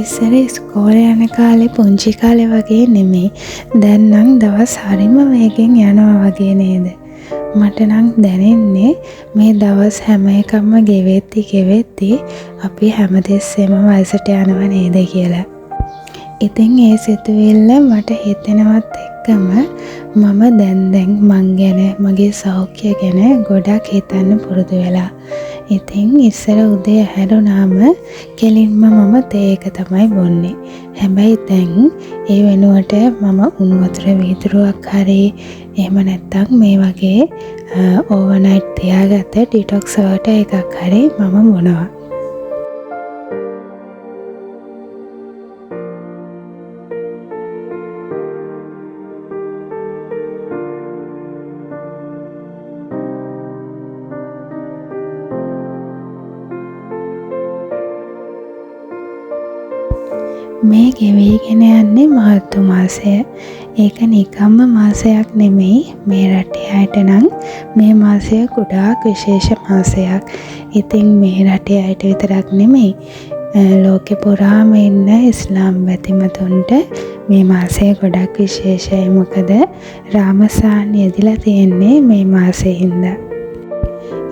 ඉස්සර ඉස්කෝලේ යන කාලේ පුංචි කාලේ වගේ නෙමෙයි. දැන් නම් දවස් හරිම වේගෙන් යනවා වගේ නේද? මට නම් දැනෙන්නේ මේ දවස් හැම එකක්ම ගෙවෙද්දි අපි හැමතිස්සෙම වයසට යනව නේද කියලා. ඉතින් ඒ සිතුවිල්ල මට හිතෙනවත් එක්කම මම දැන් මං ගැන මගේ සෞඛ්‍ය ගැන ගොඩක් හිතන්න පුරුදු වෙලා. ඉතින් ඉස්සර උදේ ඇහැරුණාම කෙලින්ම මම තේ එක තමයි බොන්නේ. හැබැයි දැන් ඒ වෙනුවට මම උණු වතුර වීදුරුවක් හරි එහෙම නැත්නම් මේ වගේ ඕවර්නයිට් තියාගත්ත ඩිටොක්ස් වෝටර් එකක් හරි මම බොනවා. මේ ගෙවිගෙන යන්නේ මාර්තු මාසය. ඒක නිකම්ම මාසයක් නෙමෙයි. මේ රටේ අයට නම් මේ මාසය ගොඩාක් විශේෂ මාසයක්. ඉතින් මේ රටේ අයට විතරක් නෙමෙයි. ලෝකෙ පුරාම ඉන්න ඉස්ලාම් බැතිමතුන්ට මේ මාසය ගොඩක් විශේෂයි. මොකද රාමසාන් යෙදිලා තියෙන්නේ මේ මාසෙ හින්දා.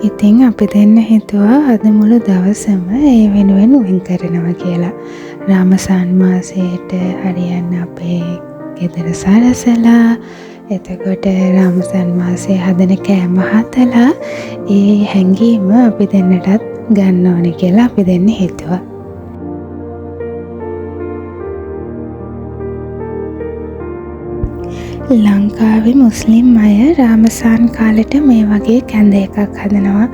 ඉතින් අපි දෙන්න හිතුවා අද මුළු දවසම ඒ වෙනුවෙන් වෙන් කරනවා කියලා. රාමසාන් මාසයට හරියන්න අපේ ගෙදර සරසලා එතකොට රාමසාන් මාසයේ හදන කෑම හදලා ඒ හැංගීම අපි දෙන්නටත් ගන්න ඕනේ කියලා අපි දෙන්න හිතුවා. ලංකාවේ මුස්ලිම් අය රාමසාන් කාලෙට මේ වගේ කැඳ එකක් හදනවා.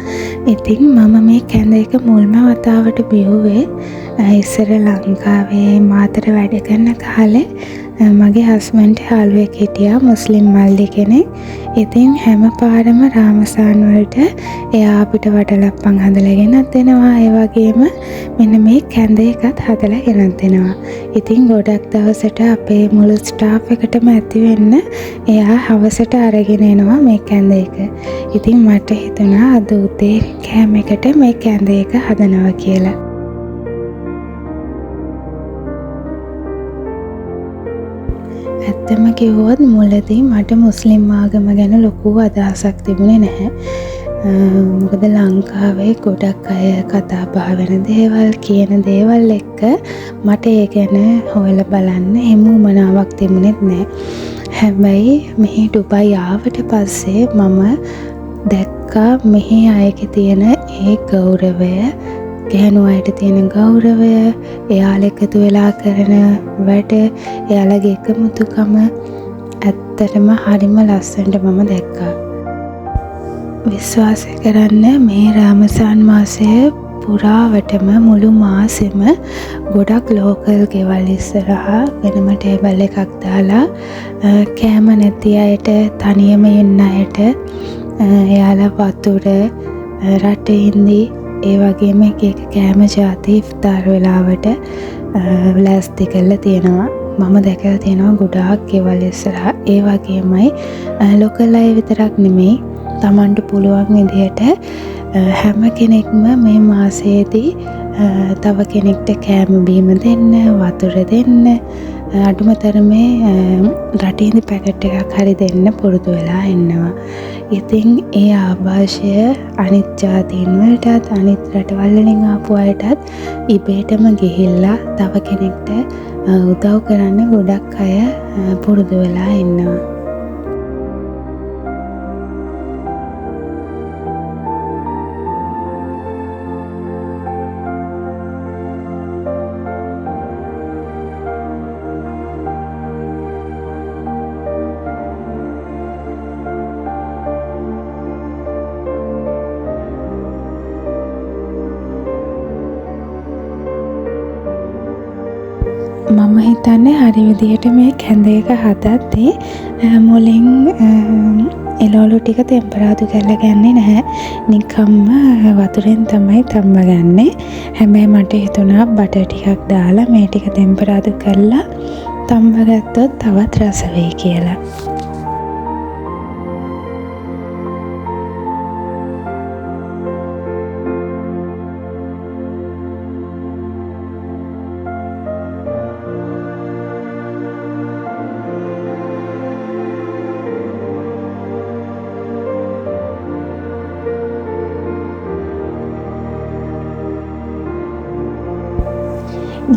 ඉතින් මම මේ කැඳ එක මුල්ම වතාවට බිව්වේ ඉස්සර ලංකාවේ මාතර වැඩ කරන කාලේ මගේ හස්බන්ඩ් යාළුවෙක් හිටියා මුස්ලිම් මල්ලි කෙනෙක්. ඉතින් හැම පාරම රාමසාන් වලට එයා අපිට වටලප්පන් හදලා ගෙනත් දෙනවා. ඒ වගේම මෙන්න මේ කැඳ එකත් හදලා ගෙනත් දෙනවා. ඉතින් ගොඩක් දවසට අපේ මුළු ස්ටාෆ් එකටම ඇති වෙන්න එයා හවසට අරගෙන එනවා මේ කැඳ එක. ඉතින් මට හිතුණා අද උදේ කෑම එකට මේ කැඳ එක හදනවා කියලා. ඇත්තම කිව්වොත් මුලදී මට මුස්ලිම් ආගම ගැන ලොකු අදහසක් තිබුණේ නැහැ. මොකද ලංකාවේ ගොඩක් අය කතා බහ වෙන දේවල් කියන දේවල් එක්ක මට ඒ ගැන හොයලා බලන්න එහෙම උවමනාවක් තිබුණෙත් නැහැ. හැබැයි මෙහි ඩුබයි ආවට පස්සේ මම දැක්කා මෙහි අයගේ තියෙන ඒ ගෞරවය, ගැහැණු අයට තියෙන ගෞරවය, එයාලා එකතු වෙලා කරන වැඩ, එයාලගේ එකමුතුකම ඇත්තටම හරිම ලස්සනට මම දැක්කා. විශ්වාස කරන්න මේ රාමසාන් මාසය පුරාවටම මුළු මාසෙම ගොඩක් ලෝකල් ගෙවල් ඉස්සරහා වෙනම ටේබල් එකක් දාලා කෑම නැති අයට, තනියම ඉන්න අයට එයාලා වතුර, රටේ ඉඳි ඒ වගේම එක කෑම ජාති ඉෆ්තාර් වෙලාවට ලෑස්ති කරලා තියෙනවා. මම දැකලා තියෙනවා ගොඩාක් ගෙවල් ඉස්සරහා. ඒ වගේමයි ලෝකල් අය විතරක් නෙමෙයි, තමන්ට පුළුවන් විදිහට හැම කෙනෙක්ම මේ මාසයේදී තව කෙනෙක්ට කෑම බීම දෙන්න, වතුර දෙන්න, අඩුම තරමේ රටින්දි පැකට් එකක් හරි දෙන්න පුරුදු වෙලා ඉන්නවා. ඉතින් ඒ ආభాෂය අනිත් ජාතීන් වලටත් අනිත් රටවල් වලින් ආපු අයටත් ඉබේටම ගිහිල්ලා තව කෙනෙක්ට උදව් කරන්න ගොඩක් අය පුරුදු වෙලා ඉන්නවා. මම හිතන්නේ හරි විදිහට මේ කැඳ එක හදද්දී මුලින් එළවලු ටික තෙම්පරාදු කරලා ගන්නේ නැහැ. නිකම්ම වතුරෙන් තමයි තම්බගන්නේ. හැබැයි මට හිතුණා බටර් ටිකක් දාලා මේ ටික තෙම්පරාදු කරලා තම්බගත්තොත් තවත් රස වෙයි කියලා.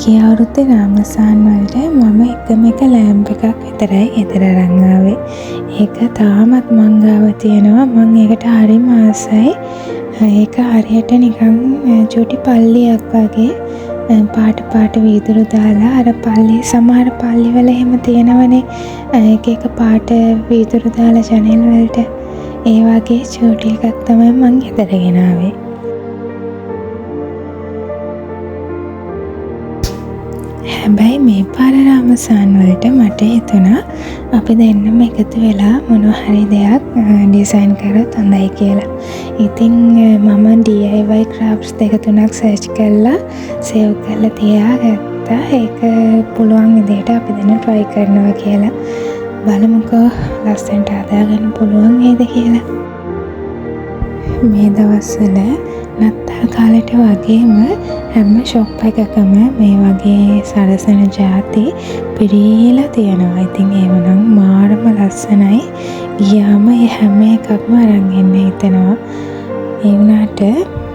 ගිය අවුරුද්දේ රාමසාන් වලට මම එකම එක ලෑම්ප් එකක් විතරයි ගෙදර අරන් ආවේ. ඒක තාමත් මං ගාව තියෙනවා. මං ඒකට හරිම ආසයි. ඒක හරියට නිකන් චූටි පල්ලියක් වගේ පාට වීදුරු දාලා අර පල්ලි සමහර පල්ලිවල එහෙම තියෙනවනේ එක එක පාට වීදුරු දාලා ජනෙල් වලට ඒ වගේ චූටි එකක් තමයි මං ගෙදර ගෙනාවේ. හැබැයි මේ පාර රාමසාන් වලට මට හිතුණා අපි දෙන්නම එකතු වෙලා මොනවා හරි දෙයක් ඩිසයින් කරොත් හොඳයි කියලා. ඉතින් මම DIY crafts දෙක තුනක් සර්ච් කරලා සේව් කරලා තියාගත්තා. ඒක පුළුවන් විදිහට අපි දෙන්න try කරනවා කියලා. බලමුකෝ ලස්සනට හදාගන්න පුළුවන් වේද කියලා. මේ දවස්වල නත්තල් කාලෙට වගේම හැම ෂොප් එකකම මේ වගේ සරසන ಜಾති පිරීලා තියෙනවා. ඉතින් ඒව නම් මාරම ලස්සනයි. ගියාම ඒ හැම එකක්ම අරන් එන්න හිතෙනවා. ඒ වුණාට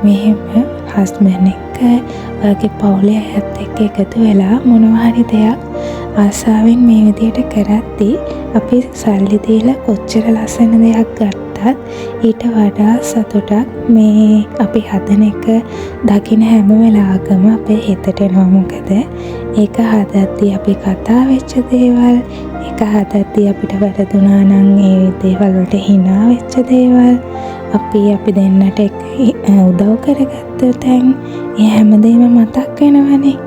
මෙහෙම හස්බන්ඩ් එක්ක වගේ පවුලේ අයත් එක්ක එකතු වෙලා මොනවා හරි දෙයක් ආසාවෙන් මේ විදිහට කරද්දී අපි සල්ලි දීලා කොච්චර ලස්සන දෙයක් ගත්තත් ඊට වඩා සතුටක් මේ අපි හදන එක දකින හැම වෙලාවකම අපේ හිතට එනවා. මොකද ඒක හදද්දී අපි කතා වෙච්ච දේවල්, ඒක හදද්දී අපිට වැරදුනා නම් ඒ දේවල් වලට hina වෙච්ච දේවල්, අපි දෙන්නට උදව් කරගත්ත තැන්, ඒ හැමදේම මතක් වෙනවනේ.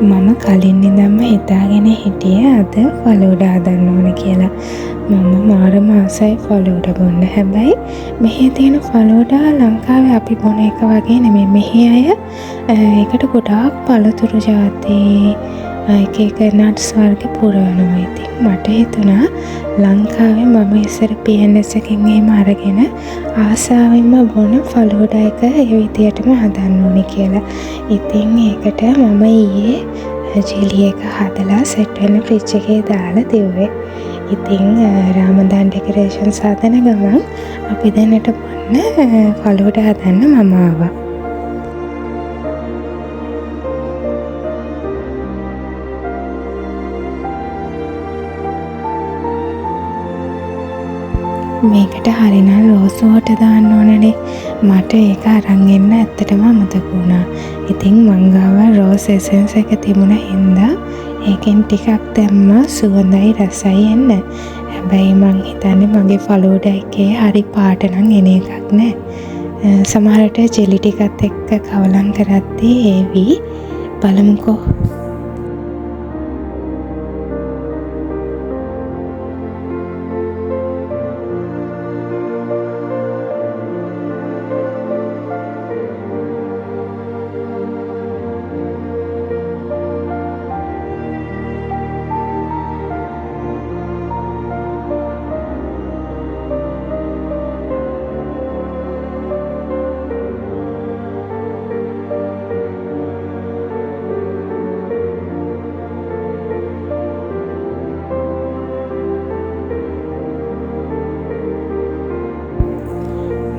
මම කලින් ඉඳන්ම හිතාගෙන හිටියේ අද ෆලූඩා හදන්න ඕන කියලා. මම මාරම ආසයි ෆලූඩා බොන්න. හැබැයි මෙහි තියෙන ෆලූඩා ලංකාවේ අපි බොන එක වගේ නෙමෙයි. මෙහි අය ඒකට ගොඩාක් පළතුරු ಜಾති එක එක නට්ස් වර්ග පුරවනවා. ඉතින් මට හිතුණා ලංකාවේ මම ඉස්සර PNS එකකින් එහෙම අරගෙන ආසාවෙන්ම බොන ෆලූඩා එක ඒ විදියටම හදන්න ඕනේ කියලා. ඉතින් ඒකට මම ඊයේ ජෙලි එක හදලා සෙට් වෙන ෆ්‍රිජ් එකේ දාලා තියුවේ. ඉතින් රාමදාන් ඩෙකොරේෂන්ස් හදන ගමන් අපි දැනට බොන්න ෆලූඩා හදන්න මම ආවා. මේකට හරිනම් රෝස් වෝටර් දාන්න ඕනනේ. මට ඒක අරන් එන්න ඇත්තටම අමතක වුණා. ඉතින් මං ගාව රෝස් එසෙන්ස් එක තිබුණ හින්දා ඒකෙන් ටිකක් දැම්මා සුවඳයි රසයි එන්න. හැබැයි මං හිතන්නේ මගේ ෆලූඩා එකේ හරි පාට නම් එන එකක් නෑ. සමහරට ජෙලි ටිකත් එක්ක කවලම් කරද්දී ඒවි. බලමුකෝ.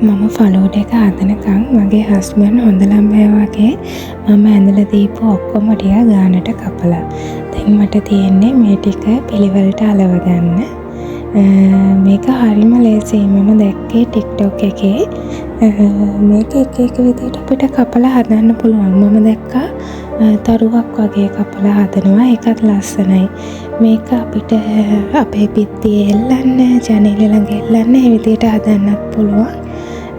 මම ෆලූඩ එක හදනකම් මගේ හස්බන්ඩ් හොඳ ළමයා වගේ මම ඇඳලා දීපු ඔක්කොම ටික ගානට කපලා. දැන් මට තියෙන්නේ මේ ටික පිළිවෙලට අලව ගන්න. මේක හරිම ලේසියි. මම දැක්කේ TikTok එකේ මේක එක එක විදිහට අපිට කපලා හදන්න පුළුවන්. මම දැක්කා තරුවක් වගේ කපලා හදනවා. ඒකත් ලස්සනයි. මේක අපිට අපේ පිටියේ එල්ලන්න, ජනෙල ළඟ එල්ලන්න මේ විදිහට හදන්නත් පුළුවන්.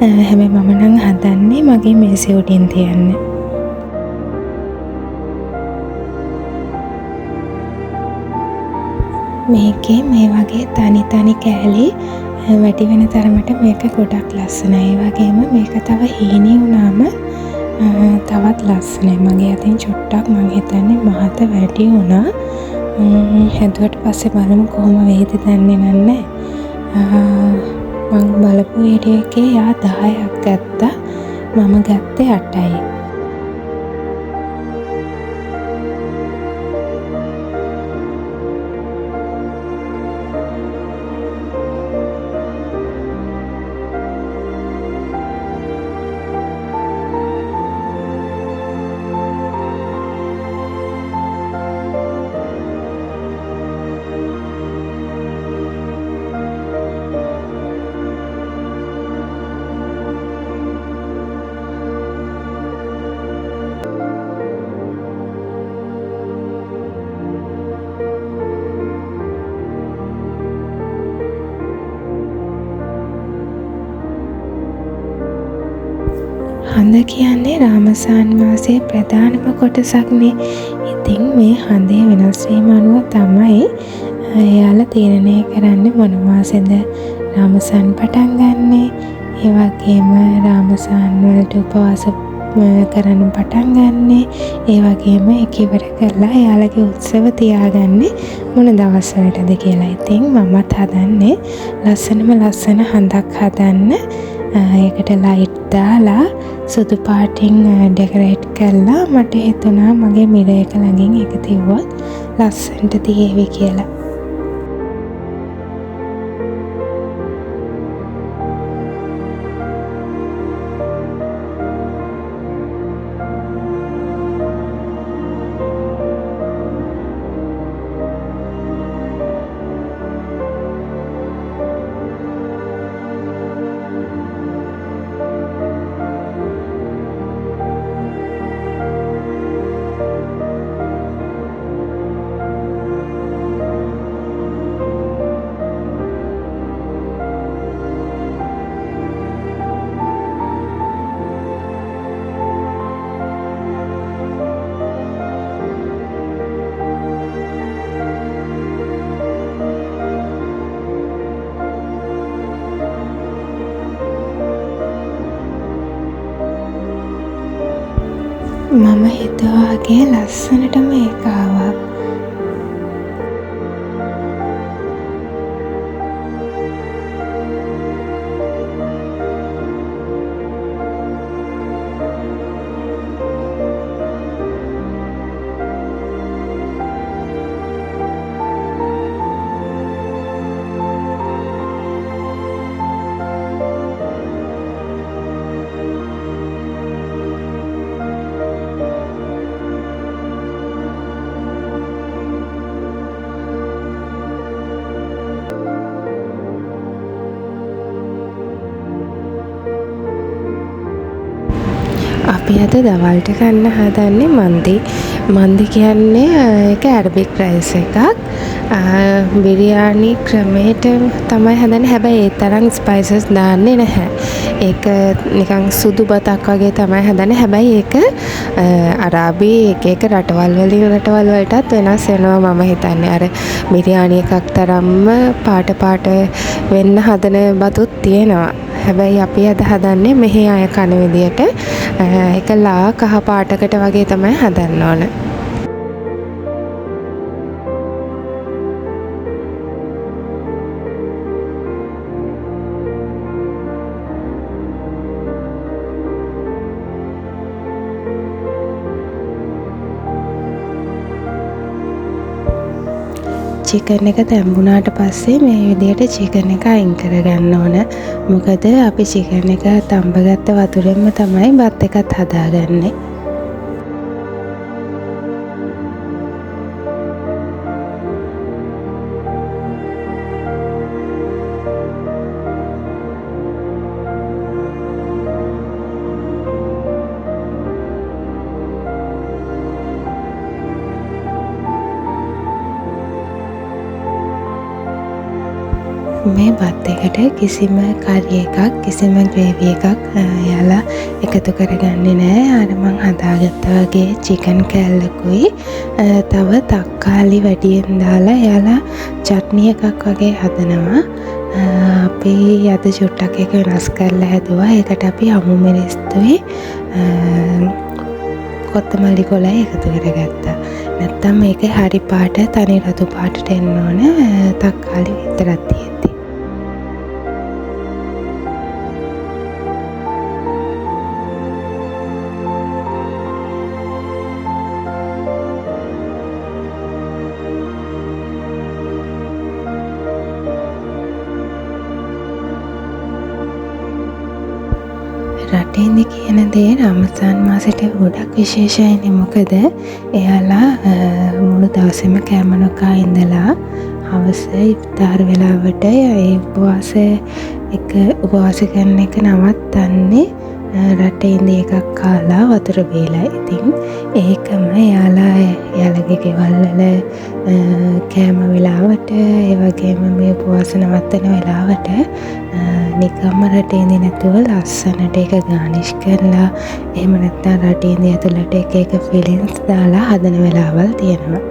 හැබැයි මම නම් හදන්නේ මගේ මේසෙ උඩින් තියන්න. මේකේ මේ වගේ තනි තනි කෑලි වැඩි වෙන තරමට මේක ගොඩක් ලස්සනයි. ඒ වගේම මේක තව හීනේ වුණාම තවත් ලස්සනයි. මගේ අතින් චුට්ටක් මම හිතන්නේ මහත වැඩි වුණා. හැදුවට පස්සේ බලමු කොහොම වෙයිද දන්නේ නැහැ. මම බලපු වීඩියෝ එකේ යා 10ක් ගත්තා. මම ගත්තේ 8යි. හඳ කියන්නේ රාමසාන් මාසයේ ප්‍රධානම කොටසක්නේ. ඉතින් මේ හඳේ වෙනස් වීම අනුව තමයි එයාලා තීරණය කරන්නේ මොන මාසෙද රාමසාන් පටන් ගන්නෙ. ඒ වගේම රාමසාන් වලට උපවාස කරන්න පටන් ගන්නෙ. ඒ වගේම ඒක ඉවර කරලා එයාලගේ උත්සව තියාගන්නේ මොන දවස්වලටද කියලා. ඉතින් මමත් හදන්නේ ලස්සන හඳක් හදන්න. ඒකට ලයිට් දාලා සුදු පාටින් ඩෙකොරේට් කරලා මට හිතුණා මගේ මිර එක ළඟින් ඒක තියුවොත් ලස්සනට තියේවි කියලා. මම හිතුවාගේ ලස්සනටම ඒක ආවා. අපි අද දවල්ට කන්න හදන්නේ මන්දි කියන්නේ ඒක ඇරබික් රයිස් එකක්. බිරියානි ක්‍රමයට තමයි හදන්නේ. හැබැයි ඒ තරම් ස්පයිසස් දාන්නේ නැහැ. ඒක නිකන් සුදු බතක් වගේ තමයි හදන්නේ. හැබැයි ඒක අරාබි එක රටවල් වලටත් වෙනස් වෙනවා මම හිතන්නේ. අර බිරියානි එකක් තරම්ම පාට වෙන්න හදන බතුත් තියෙනවා. හැබැයි අපි අද හදන්නේ මෙහි අය කන විදියට ඒක ලා කහ පාටකට වගේ තමයි හදන්න ඕන. චිකන් එක තැම්බුණාට පස්සේ මේ විදිහට චිකන් එක අයින් කරගන්න ඕන. මොකද අපි චිකන් එක තඹගත්ත වතුරෙන්ම තමයි බත් එකත් හදාගන්නේ. මේ බත් එකට කිසිම කරි එකක් කිසිම ග්‍රේවි එකක් යාලා එකතු කරගන්නේ නැහැ. අර මං හදාගත්තා වගේ චිකන් කෑල්ලකුයි තව තක්කාලි වැඩියෙන් දාලා යාලා චට්නි එකක් වගේ හදනවා. අපි අද චුට්ටක් එක වෙනස් කරලා හැදුවා. ඒකට අපි අමු මිරිස්තුයි කොත්තමල්ලි කොලයි එකතු කරගත්තා. නැත්තම් මේක හරි පාට තනි රතු පාටට එන්න ඕන තක්කාලි විතරක් තියෙද්දි. රටේදි කියන දේ රමසාන් මාසෙට ගොඩක් විශේෂයිනේ. මොකද එයාලා මුළු දවසෙම කෑම නොකා ඉඳලා හවස ඉෆ්තාර් වෙලාවට ඒ උපවාස කරන එක නවත්තන්නේ රටේ ඉඳි එකක් කාලා වතුර බීලා. ඉතින් ඒකම එයාලගේ ගෙවල් වල කෑම වෙලාවට ඒ වගේම මේ උපවාස නවත්තන වෙලාවට නිකම්ම රටේ ඉඳි නැතුව ලස්සනට ඒක ගානිෂ් කරලා එහෙම නැත්නම් රටේ ඉඳි ඇතුළට එක ෆිලින්ස් දාලා හදන වෙලාවල් තියෙනවා.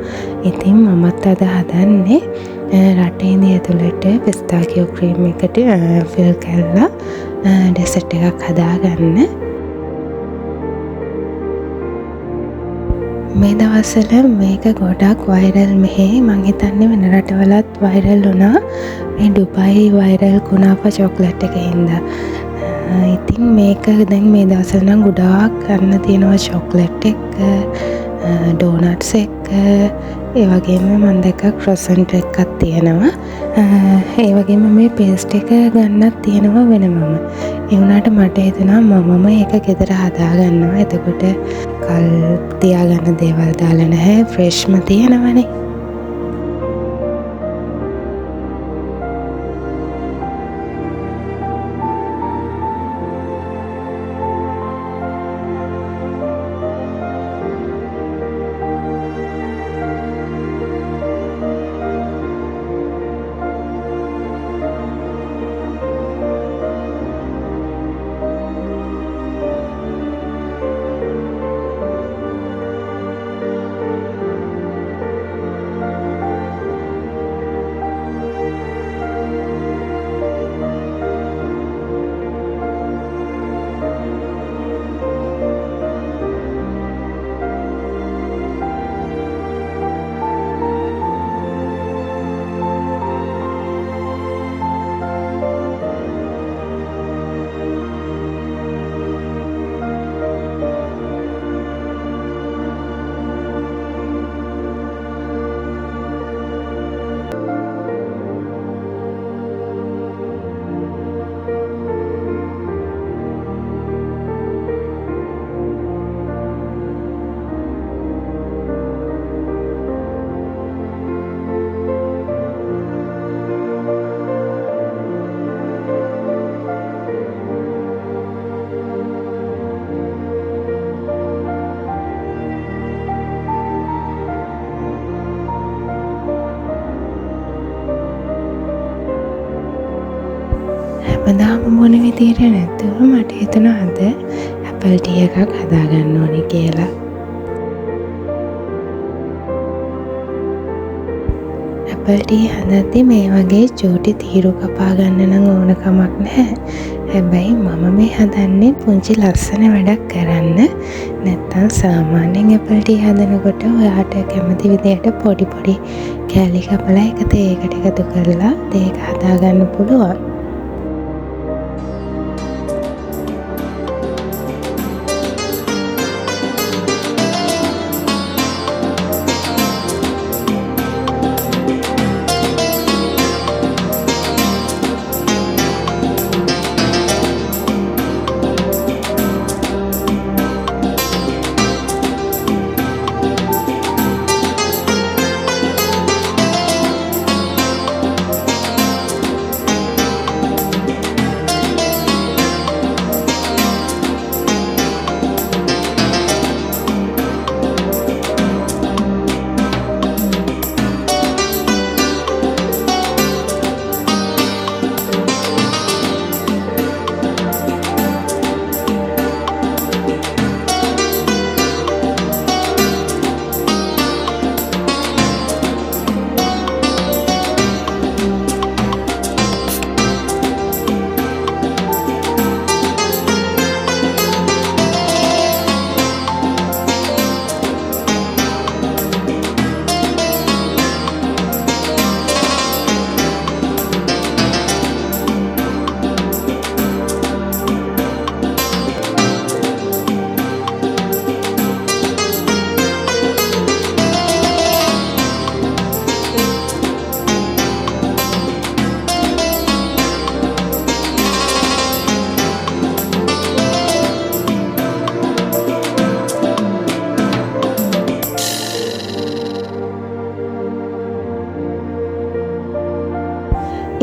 ඉතින් මමත් අද හදන්නේ රටේ ඉඳි ඇතුළට පිස්තාකියෝ ක්‍රීම් එකට ෆිල් කරලා ඩෙසර්ට් එකක් හදාගන්න. මේ දවස්වල මේක ගොඩක් වයිරල් මෙහි. මං හිතන්නේ වෙන රටවලත් වයිරල් වුණා මේ ඩුබයි වයිරල් කුනාෆා චොක්ලට් එක හින්දා. ඉතින් මේක දැන් මේ දවස්වල නම් ගොඩාක් ගන්න තියෙනවා චොක්ලට් එක, ඩෝනට්ස් එක, ඒ වගේම මම දැක්කා ක්‍රොසන්ට් එකක් තියෙනවා. ඒ වගේම මේ පේස්ට් එක ගන්නත් තියෙනවා වෙනමම. ඒ වුණාට මට හිතුණා මමම ඒක ගෙදර හදාගන්නවා. එතකොට කල් තියාගන්න දේවල් දාලා නැහැ, ෆ්‍රෙෂ්ම තියෙනවනේ. හැමදාම මොන විදියට නැතුව මට හිතුණා අද ඇපල් ටී එකක් හදාගන්න ඕනේ කියලා. ඇපල් ටී හදද්දි මේ වගේ චූටි තීරු කපා ගන්න නම් ඕන කමක් නැහැ. හැබැයි මම මේ හදන්නේ පුංචි ලස්සන වැඩක් කරන්න. නැත්තම් සාමාන්‍යයෙන් ඇපල් ටී හදනකොට ඔයාට කැමති විදියට පොඩි කෑලි කපලා ඒක තේකට එකතු කරලා තේක හදාගන්න පුළුවන්.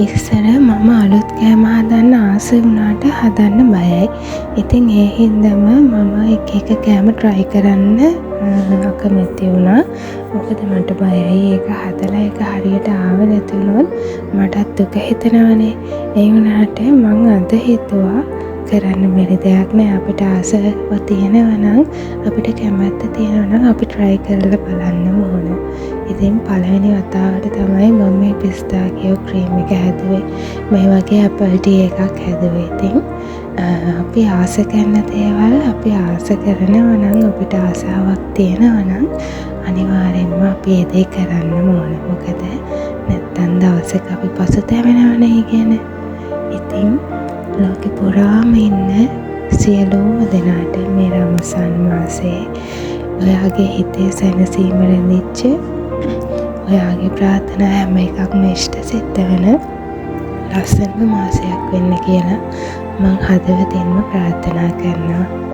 ඉස්සර මම අලුත් කෑම හදන්න ආස වුණාට හදන්න බයයි. ඉතින් ඒ හින්දාම මම එක එක කෑම try කරන්න අකමැති වුණා. මොකද මට බයයි ඒක හදලා ඒක හරියට ආවේ නැති වුණොත් මටත් දුක හිතෙනවනේ. ඒ වුණාට මං අද හිතුවා කරන්න බැරි දෙයක් නෑ. අපිට ආසව තියෙනවා නම් අපිට කැමැත්ත තියෙනවා නම් අපි try කරලා බලන්න ඕන. ඉතින් පළවෙනි වතාවට තමයි මම මේ පිස්තාකියෝ ක්‍රීම් එක හැදුවේ. මේ වගේ ඇපල් ටී එකක් හැදුවේ. ඉතින් අපි ආස කරන දේවල් අපි ආස කරනවා නම් අපිට ආසාවක් තියෙනවා නම් අනිවාර්යෙන්ම අපි ඒ දේ කරන්න ඕන. මොකද නැත්තම් දවසක අපි පසුතැවෙනවනේ ගැන. ඉතින් ලෝකෙ පුරාම ඉන්න සියලුම දෙනාට මේ රමසාන් මාසයේ ඔයාගේ හිතේ සැනසීම රැඳිච්ච ඔයාගේ ප්‍රාර්ථනා හැම එකක්ම ඉෂ්ට සිද්ධ වෙන ලස්සනම මාසයක් වෙන්න කියලා මං හදවතින්ම ප්‍රාර්ථනා කරනවා.